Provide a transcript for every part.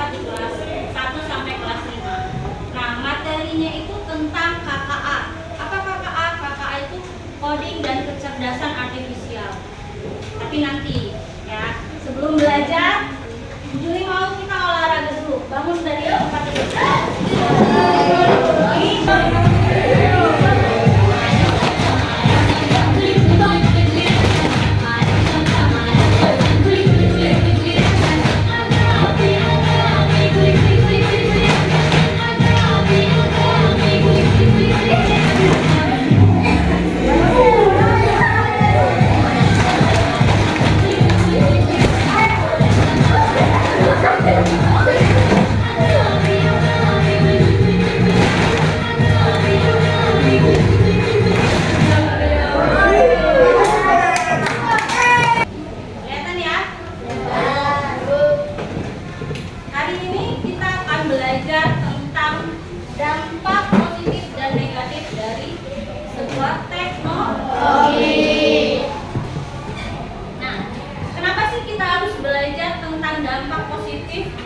di kelas 1 sampai kelas 5. Nah, materinya itu tentang KKA. Apa KKA? KKA itu coding dan kecerdasan artifisial. Tapi nanti ya, sebelum belajar, Juli mau kita olahraga dulu. Bangun dari tempat tidur.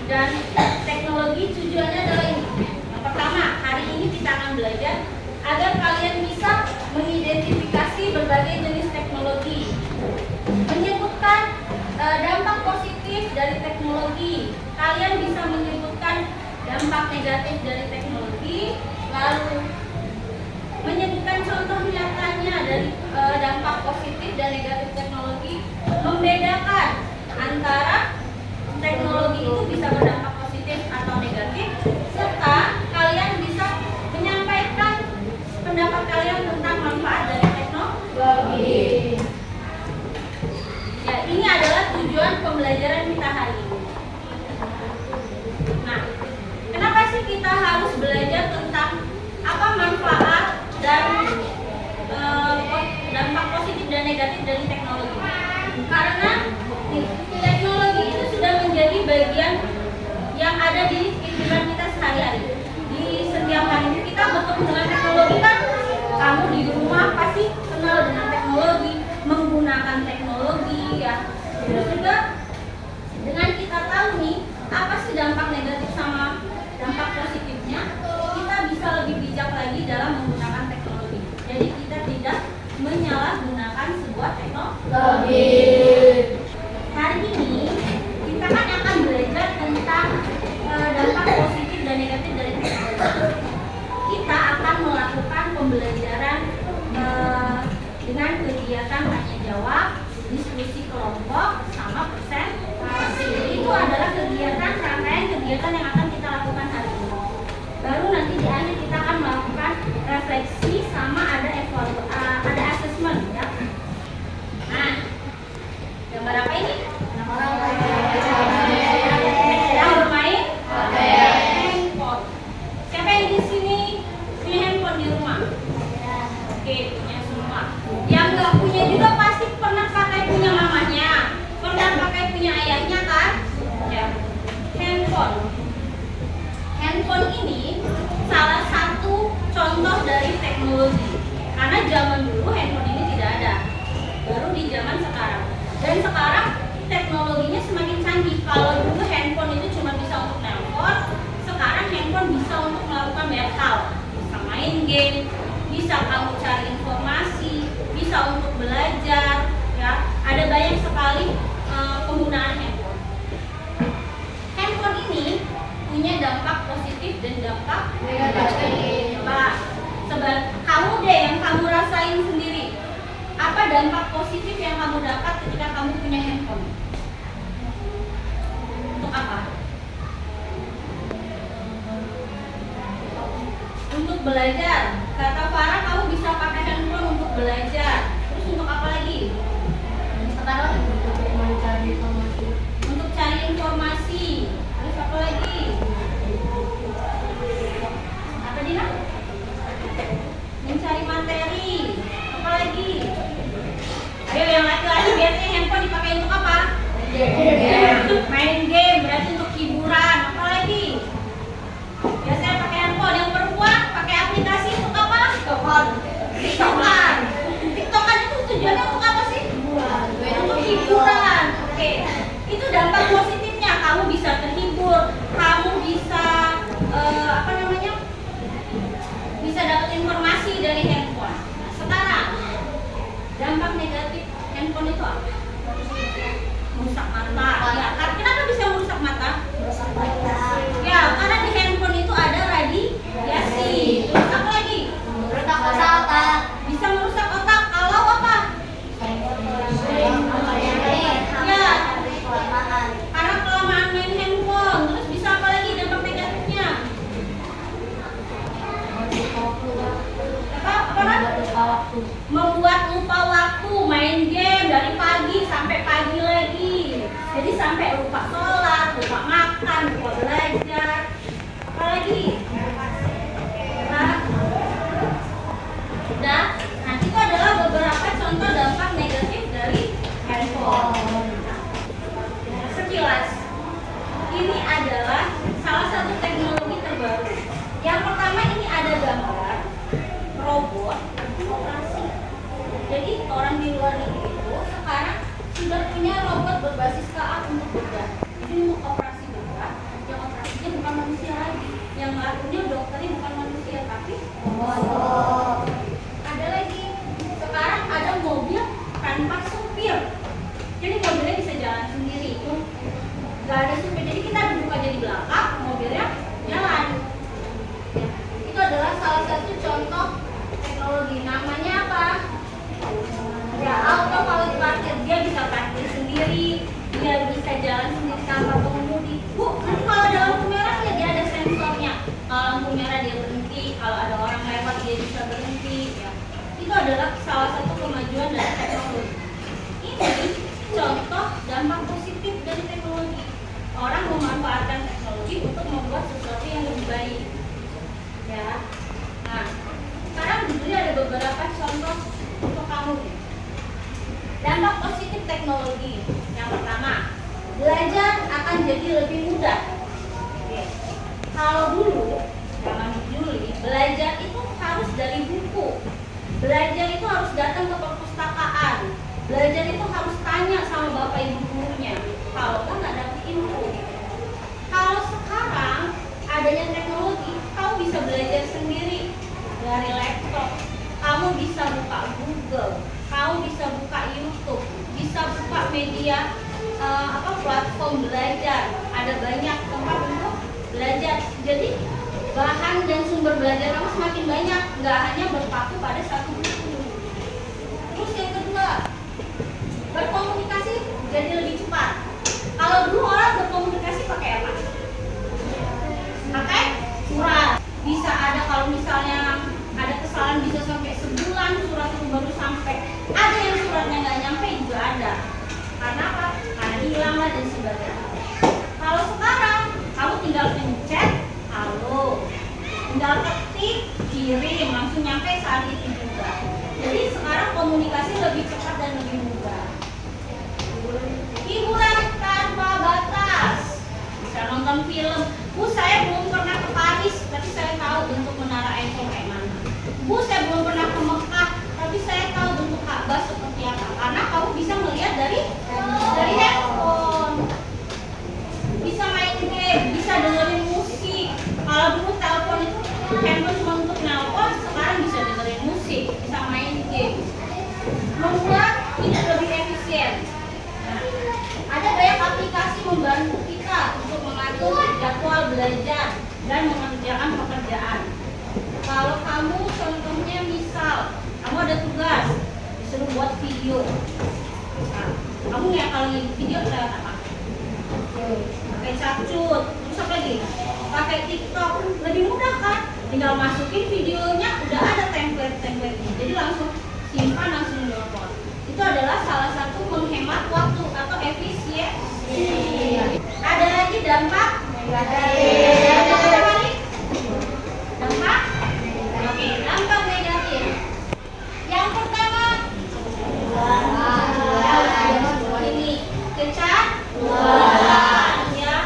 Dan teknologi tujuannya adalah ini. Yang pertama, hari ini kita akan belajar agar kalian bisa mengidentifikasi berbagai jenis teknologi, menyebutkan dampak positif dari teknologi. Kalian bisa menyebutkan dampak negatif dari teknologi, lalu menyebutkan contoh nyatanya dari dampak positif dan negatif teknologi, membedakan antara teknologi itu bisa berdampak positif atau negatif, serta kalian bisa menyampaikan pendapat kalian tentang manfaat dari teknologi. Ya, ini adalah tujuan pembelajaran kita hari ini. Nah, kenapa sih kita harus belajar tentang apa manfaat dan dampak positif dan negatif dari teknologi? Karena teknologi itu sudah menjadi bagian yang ada di kehidupan kita sehari-hari. Di setiap hari kita bertemu dengan teknologi kan, kamu di rumah pasti kenal dengan teknologi, menggunakan teknologi ya. Terus juga dengan kita tahu nih apa sih dampak negatif sama dampak positifnya, kita bisa lebih bijak lagi dalam menggunakan teknologi. Jadi kita tidak menyalahgunakan sebuah teknologi. Hari ini kita kan akan belajar tentang dampak positif dan negatif dari teknologi. Kita akan melakukan pembelajaran dengan kegiatan tanya jawab, diskusi kelompok, sama presentasi. Itu adalah rangkaian kegiatan yang akan kita lakukan hari ini. Baru nanti di akhir kita akan melakukan refleksi sama ada ada assessment ya. Nah, gambar apa ini? Yang bermain handphone. Siapa yang di sini punya handphone di rumah? Oke, punya semua. Yang nggak punya juga pasti pernah pakai punya mamanya, pernah pakai punya ayahnya kan? Ya. Handphone ini salah satu contoh dari teknologi. Karena zaman dulu handphone ini tidak ada, baru di zaman sekarang. Dan sekarang teknologinya semakin canggih. Kalau dulu handphone itu cuma bisa untuk nelpon, sekarang handphone bisa untuk melakukan banyak hal. Bisa main game, bisa kamu cari informasi, bisa untuk belajar, ya. Ada banyak sekali penggunaan handphone. Handphone ini punya dampak positif dan dampak negatif. Kamu deh yang kamu rasain sendiri. Apa dampak positif yang kamu dapat ketika kamu punya handphone? Untuk apa? Untuk belajar. Kata Farah, kamu bisa pakai handphone untuk belajar. Terus untuk apa lagi? Sekarang untuk cari informasi. Untuk cari informasi. Terus apa lagi? Apa Dina? Mencari materi. Apa lagi? Ayo yang laki-laki biasanya handphone dipakai untuk apa? Main game, berarti untuk hiburan. Apa lagi? Biasanya pakai handphone. Yang perempuan pakai aplikasi untuk apa? TikTokan. TikTokan itu tujuannya untuk apa sih? Untuk hiburan. Oke. Itu dampak positifnya. bukan manusia lagi, yang ngaturnya dokternya bukan manusia tapi ada lagi. Sekarang ada mobil tanpa supir, jadi mobilnya bisa jalan sendiri, nggak ada supir, jadi kita duduk aja di belakang, mobilnya jalan. Ya, itu adalah salah satu contoh teknologi. Namanya apa? Ya, autopilot parkir. Dia bisa parkir sendiri, dia bisa jalan sendiri tanpa pengemudi. Bu, nanti kalau ada lampu merah ya dia ada sensornya. Kalau lampu merah dia berhenti, kalau ada orang lewat dia bisa berhenti. Ya. Itu adalah salah satu kemajuan dari teknologi. Ini contoh dampak positif dari teknologi. Orang memanfaatkan teknologi untuk membuat sesuatu yang lebih baik. Ya. Nah, sekarang di sini ada beberapa contoh untuk kamu. Dampak positif teknologi. Yang pertama, belajar akan jadi lebih mudah. Oke. Kalau dulu, zaman Juli, belajar itu harus dari buku. Belajar itu harus datang ke perpustakaan. Belajar itu harus tanya sama bapak ibu gurunya. Kalau nggak dapet ilmu. Kalau sekarang adanya teknologi, kamu bisa belajar sendiri dari laptop. Kamu bisa buka Google, kamu bisa buka YouTube, bisa buka media platform belajar. Ada banyak tempat untuk belajar. Jadi bahan dan sumber belajar kamu semakin banyak, nggak hanya berpaku pada satu buku. Terus yang kedua, berkomunikasi jadi lebih cepat. Kalau dulu orang berkomunikasi pakai apa? Pakai surat. Bisa ada kalau misalnya ada kesalahan bisa sampai sebulan surat itu baru sampai. Ada yang suratnya nggak nyampe juga ada. Karena apa? Karena hilang lah dan sebagainya. Kalau sekarang kamu tinggal pencet, halo, tinggal ketik, kirim, langsung nyampe saat itu juga. Jadi sekarang komunikasi lebih cepat dan lebih mudah. Hiburan tanpa batas. Bisa nonton film. Bu, saya belum pernah ke Paris, tapi saya tahu bentuk menara Eiffel kayak mana. Bu, saya belum pernah ke Mekah, tapi saya tahu bentuk Ka'bah seperti apa. Karena kamu bisa melihat dari handphone. Bisa main game, bisa dengerin musik. Kalau dulu telepon itu handphone cuma untuk nelpon, sekarang bisa dengerin musik, bisa main game. Membuat hidup lebih efisien. Nah, ada banyak aplikasi membantu kita untuk mengatur jadwal belajar dan mengerjakan pekerjaan. Kalau kamu contohnya misal kamu ada tugas disuruh buat video, nah, kamu ya kalau video lewat apa? Pakai capcut, terus apa lagi? Pakai TikTok, lebih mudah kan? Tinggal masukin videonya, udah ada template-nya, jadi langsung simpan, langsung download. Itu adalah salah satu menghemat waktu atau efisiensi. Ada lagi dampak negatif. Dampak? Oke, dampak negatif. Yang pertama, ini kecanduan, ya,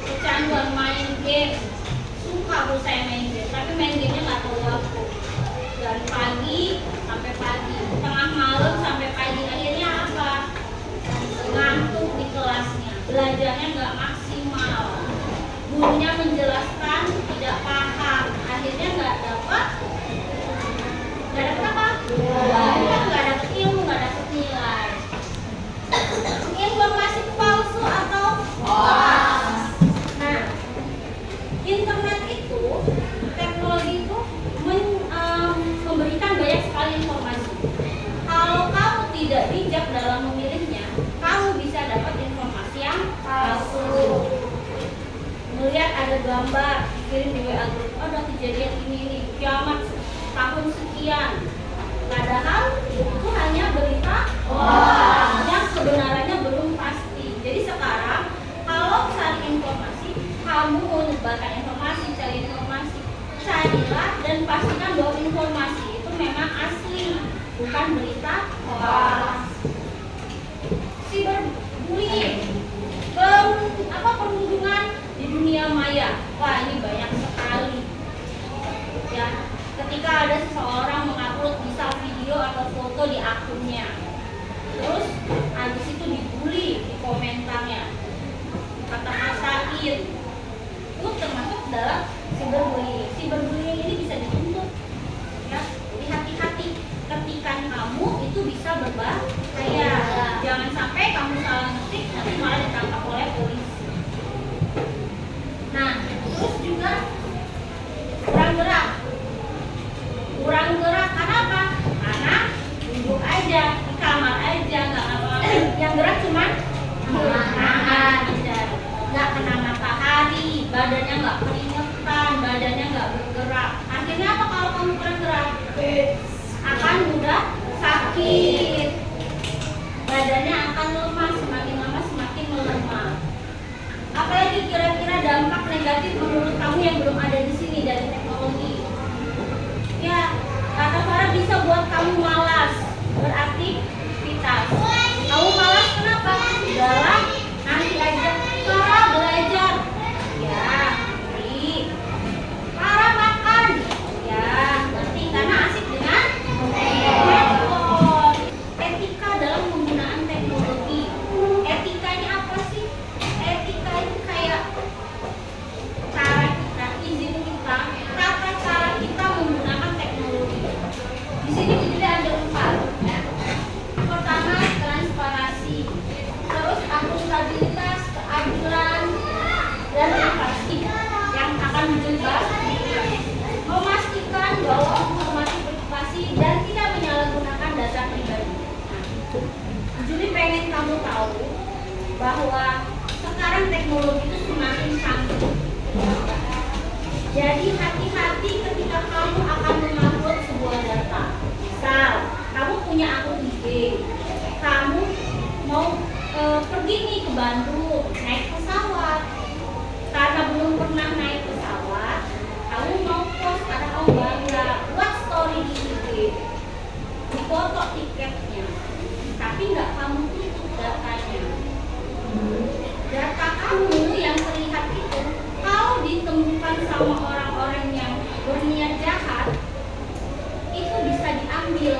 kecanduan main game. Suka bu saya main game, tapi main gamenya nggak tahu waktu. Dari pagi sampai pagi, tengah malam sampai pagi, akhirnya apa? Ngantuk di kelasnya, belajarnya nggak maksimal, gurunya menjelaskan tidak paham, akhirnya nggak dapat apa? Nggak dapat ilmu, nggak dapat nilai. Informasi palsu atau hoax. Nah, internet itu, teknologi itu memberikan banyak sekali informasi. Kalau kamu tidak bijak dalam memilihnya, kamu bisa dapat informasi yang palsu. Melihat ada gambar kirim di WA group, oh, ada kejadian ini, kiamat tahun sekian. Padahal itu hanya berita yang kebenarannya belum pasti. Jadi sekarang kalau cari informasi, kamu mau menyebarkan informasi, cari informasi, carilah dan pastikan bahwa informasi itu memang asli, bukan berita hoax. Cyberbullying, perundungan di dunia maya. Wah, ini banyak sekali. Ya, ketika ada seseorang mengupload misal video atau foto di akunnya, terus habis itu dibully di komentarnya, kata-katain, itu termasuk akan mudah sakit, badannya akan lemah, semakin lama semakin melemah. Apalagi kira-kira dampak negatif menurut kamu yang belum ada di sini dari teknologi? Ya, kata Farah bisa buat kamu malas beraktivitas. Kamu malas kenapa? Udahlah, nanti aja. Farah belajar. Ya, ngerti. Farah makan. Ya, ngerti karena asik dengan handphone. Etika dalam penggunaan teknologi. Etika ini apa sih? Etika itu kayak cara kita, izin kita, tata cara kita menggunakan teknologi. Di sini juga ada 4. Ya. Pertama, transparansi. Terus akuntabilitas, keadilan, dan privasi yang akan menjaga, memastikan bahwa informasi privasi dan tidak menyalahgunakan data pribadi. Juli pengen kamu tahu bahwa sekarang teknologi itu semakin canggih. Jadi hati-hati ketika kamu akan mengupload sebuah data. Misal, kamu punya akun IG, kamu mau pergi nih ke Bandung naik pesawat. Karena belum pernah naik pesawat, kamu mau post karena kamu bangga, buat story di IG, foto tiketnya, tapi nggak kamu tutup datanya. Data kamu yang terlihat itu, kalau ditemukan sama orang-orang yang berniat jahat, itu bisa diambil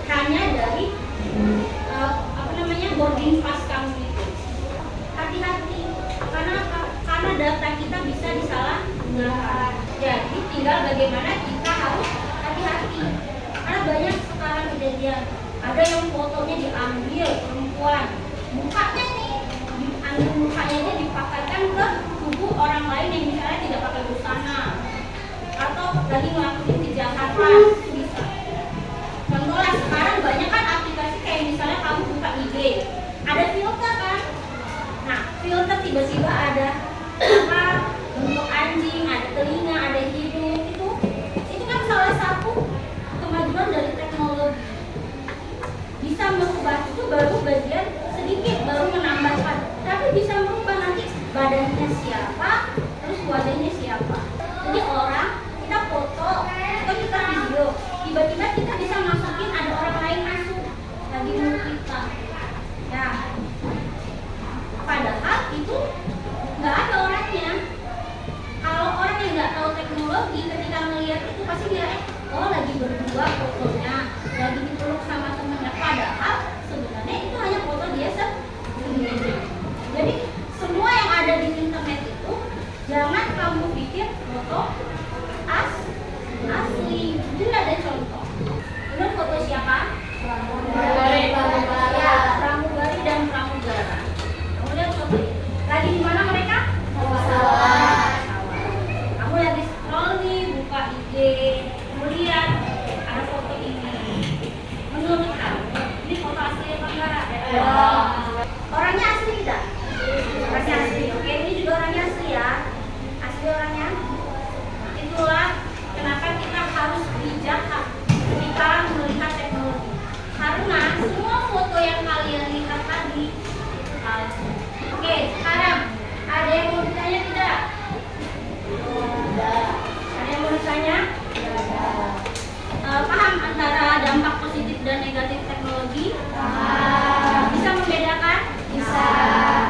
hanya dari boarding pass kamu itu. Hati-hati, karena apa? Karena data kita bisa disalahgunakan. Jadi tinggal bagaimana kita harus hati-hati. Karena banyak sekarang kejadian, ada yang fotonya diambil perempuan, mukanya nih, diambil mukanya aja dipakaikan ke tubuh orang lain yang misalnya tidak pakai busana, atau lagi ngelakuin kejahatan, itu bisa. Contohnya sekarang banyak kan aplikasi kayak misalnya kamu buka IG, ada filter kan? Nah, filter tiba-tiba ada apa? Bentuk anjing, ada telinga, ada hidung, itu kan salah satu kemajuan dari teknologi. Bisa merubah, itu baru bagian sedikit, baru menambahkan, tapi bisa merubah nanti badannya siapa, terus wajahnya siapa. Jadi orang, kita foto atau kita video, tiba-tiba kita bisa masukin ada orang lain masuk lagi menurut kita. Ya, padahal itu nggak ada orangnya. Kalau orang yang nggak tahu teknologi, ketika melihat itu pasti dia oh lagi berdua fotonya, lagi dipeluk sama temennya. Padahal sebenarnya itu hanya foto dia sendiri. Jadi semua yang ada di internet itu jangan kamu pikir foto asli. Jadi ada contoh. Ini foto siapa? Pramugari dan Pramugara. Kamu lihat foto ini. Lagi di mana mereka? Pesawat. Kamu lagi scroll nih, buka IG, kamu lihat ada foto ini. Menurut kamu, ini foto asli apa enggak? Orangnya asli tidak? Orangnya asli. Oke, ini juga orangnya asli ya. Asli orangnya. Itulah kenapa kita harus bijak ketika melihat teknologi. Karena semua foto yang kalian lihat tadi itu palsu. Oke, sekarang ada yang mau ditanya tidak? Ada yang mau ditanya? Paham antara dampak positif dan negatif teknologi? Bisa membedakan? Bisa.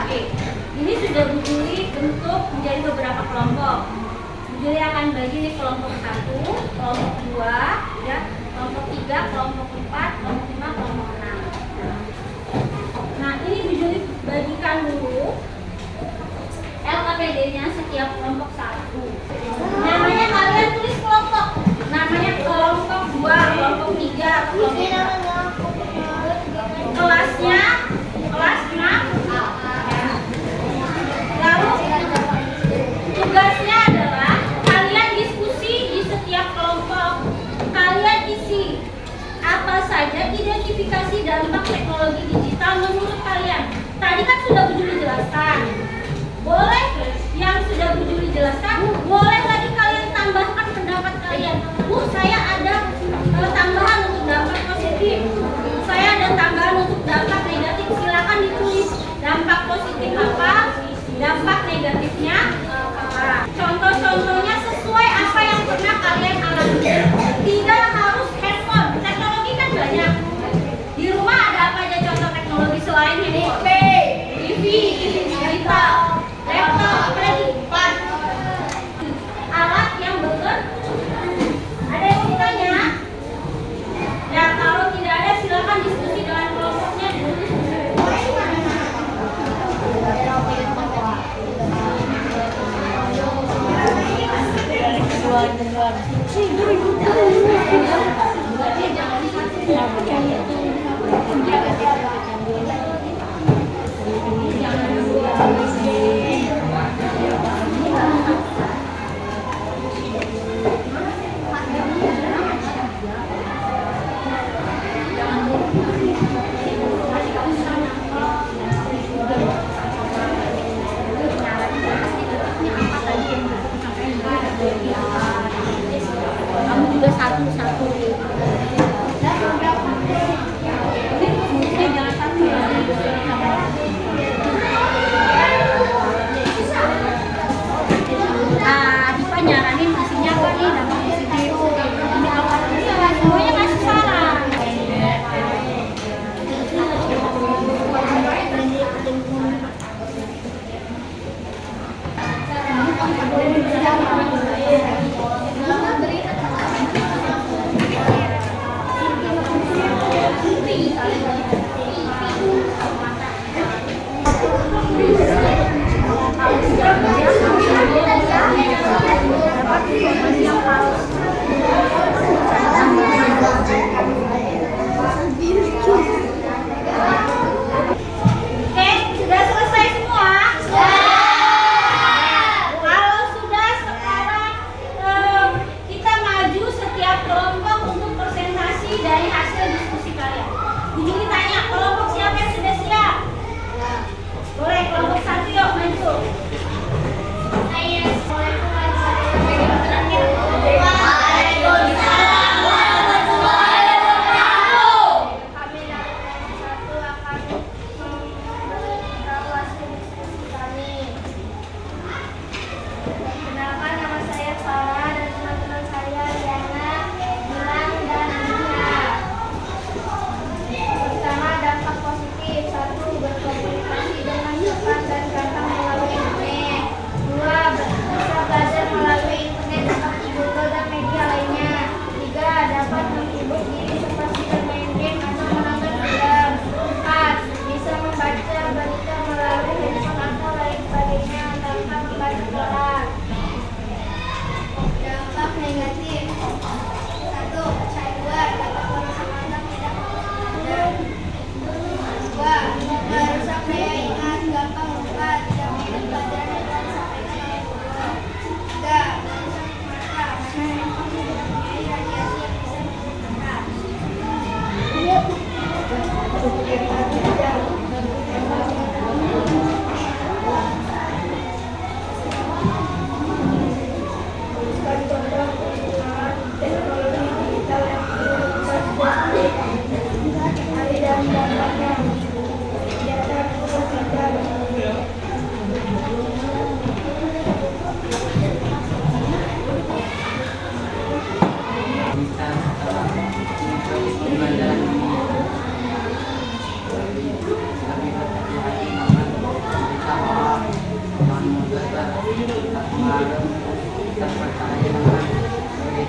Oke, ini sudah Bu Juli bentuk menjadi beberapa kelompok. Bu Juli akan bagi nih kelompok 1, kelompok 2, ya, kelompok 3, kelompok 4, kelompok 5, kelompok 6. Nah, ini Bu Juli bagikan dulu LKPD-nya setiap kelompok 1. Namanya kalian tulis kelompok. Namanya kelompok 2, kelompok 3, kelompok 4. Kelasnya kelas 6. Lalu tugasnya adalah kalian diskusi di setiap kelompok. Kalian isi apa saja identifikasi dampak teknologi digital menurut kalian. Tadi kan sudah Bu Juli jelaskan. Boleh yang sudah Bu Juli jelaskan Kamu juga satu-satu. Jangan satu ya. Diva nyaranin isinya apa nih? Nama isi biru. Ini apa? Semuanya kasih saran.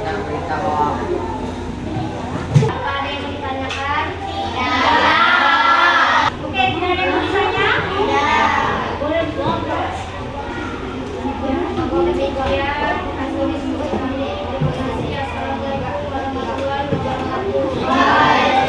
Berita hoax. Ada yang ditanyakan? Tidak. Oke, tidak ada yang bertanya? Tidak. Boleh dijawab. Boleh dijawab. Hasil diskusi ini. Terima kasih. Assalamualaikum warahmatullahi wabarakatuh.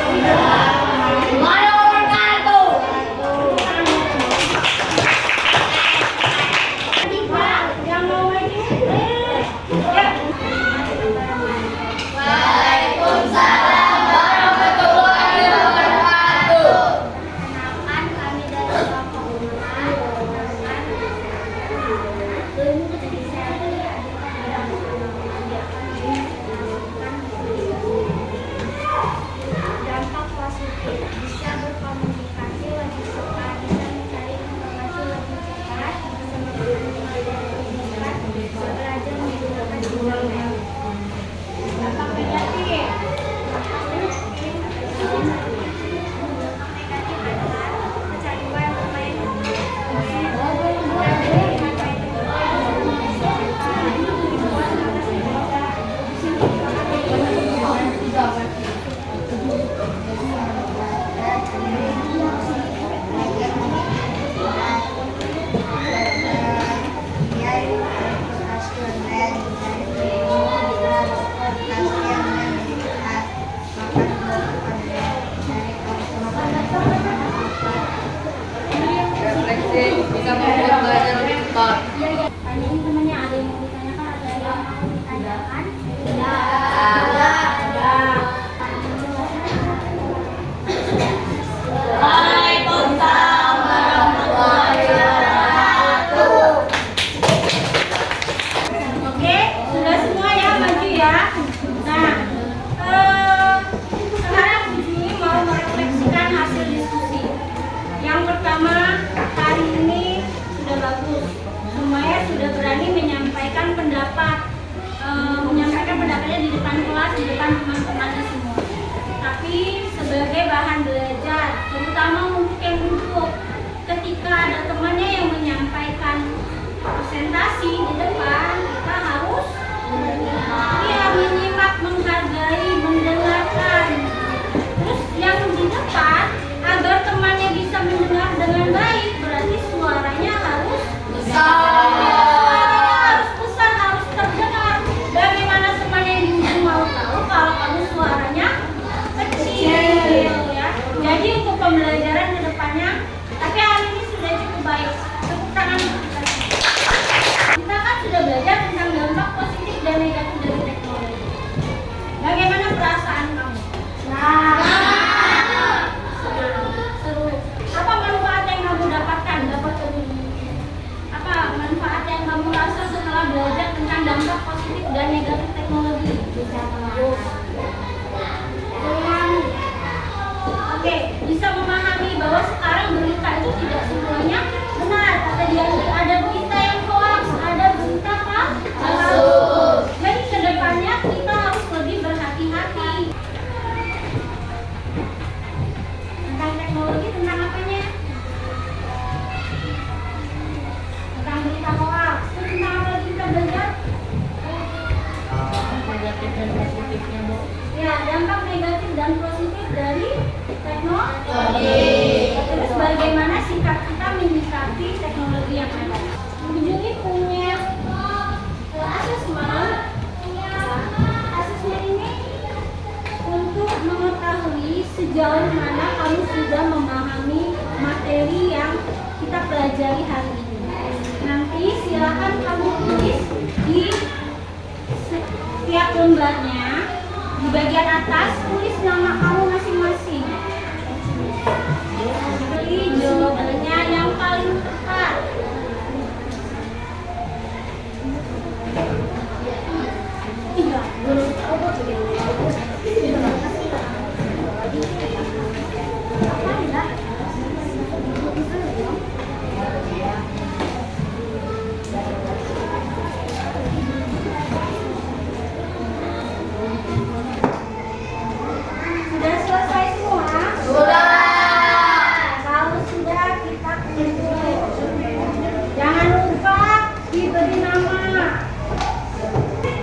di depan teman-temannya semua. Tapi sebagai bahan belajar, terutama untuk yang duduk, ketika ada temannya yang menyampaikan presentasi di depan, kita harus menyimak, menghargai, mendengarkan. Terus yang di depan, agar temannya bisa mendengar dengan baik, berarti suaranya harus harus besar, harus terdengar. Bagaimana temannya di ujung mau tahu kalau kamu suaranya kecil, ya? Jadi untuk pembelajaran ke depannya, tapi hari ini sudah cukup baik. Tepuk tangan. Kita kan sudah belajar tentang dampak positif dan negatif dari teknologi. Bagaimana perasaan kamu? Seru. Apa manfaat yang kamu dapatkan? Apa manfaat yang kamu rasa setelah belajar tentang dampak positif dan negatif teknologi? Bisa bisa memahami bahwa sekarang berita itu tidak semuanya benar. Ada berita yang hoax, ada berita palsu. Jadi kedepannya kita harus lebih berhati-hati. Tentang teknologi, tentang apanya? Tentang berita hoax. Terus tentang apa lagi kita belajar? Negatif dan positifnya, Bu. Ya, dampak negatif dan positif dari teknologi. Terus bagaimana sikap kita menyikapi teknologi yang ada. Ujungnya punya asesmen. Asesmen ini untuk mengetahui sejauh mana kamu sudah memahami materi yang kita pelajari hari ini. Nanti silakan kamu tulis di setiap lembarnya. Di bagian atas tulis nama kamu masing-masing. Pilih jawabannya yang paling tepat. Sudah selesai semua? Kalau sudah, kita kumpul. Jangan lupa diberi nama.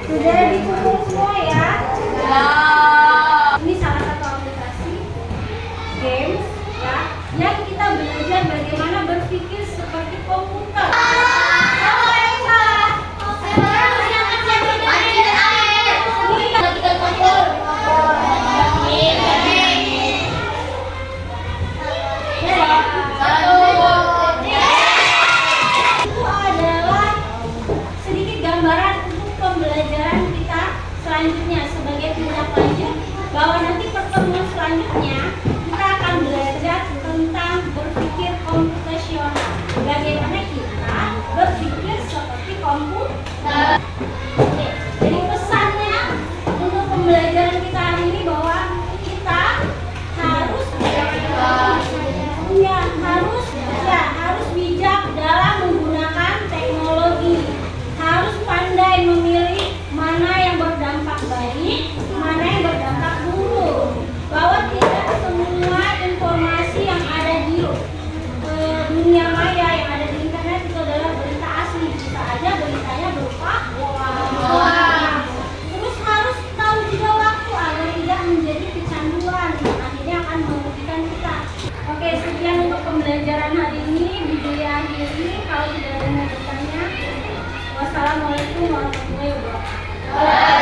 Sudah dikumpul semua ya? Ini salah satu aplikasi games ya, yang kita belajar bagaimana berpikir seperti komputer. Itu adalah sedikit gambaran untuk pembelajaran kita selanjutnya sebagai tindak lanjut, bahwa nanti pertemuan selanjutnya kita akan belajar tentang berpikir komputasional. Bagaimana kita berpikir seperti komputer. Oke, jadi pesannya untuk pembelajaran kita hari ini bahwa kita harus harus bijak dalam menggunakan teknologi. Harus pandai memilih mana yang berdampak baik, mana yang berdampak buruk. Bahwa tidak semua informasi yang ada di dunia maya, yang ada di internet itu adalah berita asli. Bisa aja beritanya berupa hoax. Terus harus tahu juga waktu agar tidak menjadi kecanduan yang akhirnya akan merugikan kita. Oke, sekian untuk pembelajaran hari ini. Video yang ini kalau tidak ada yang mau bertanya. Wassalamualaikum warahmatullahi wabarakatuh.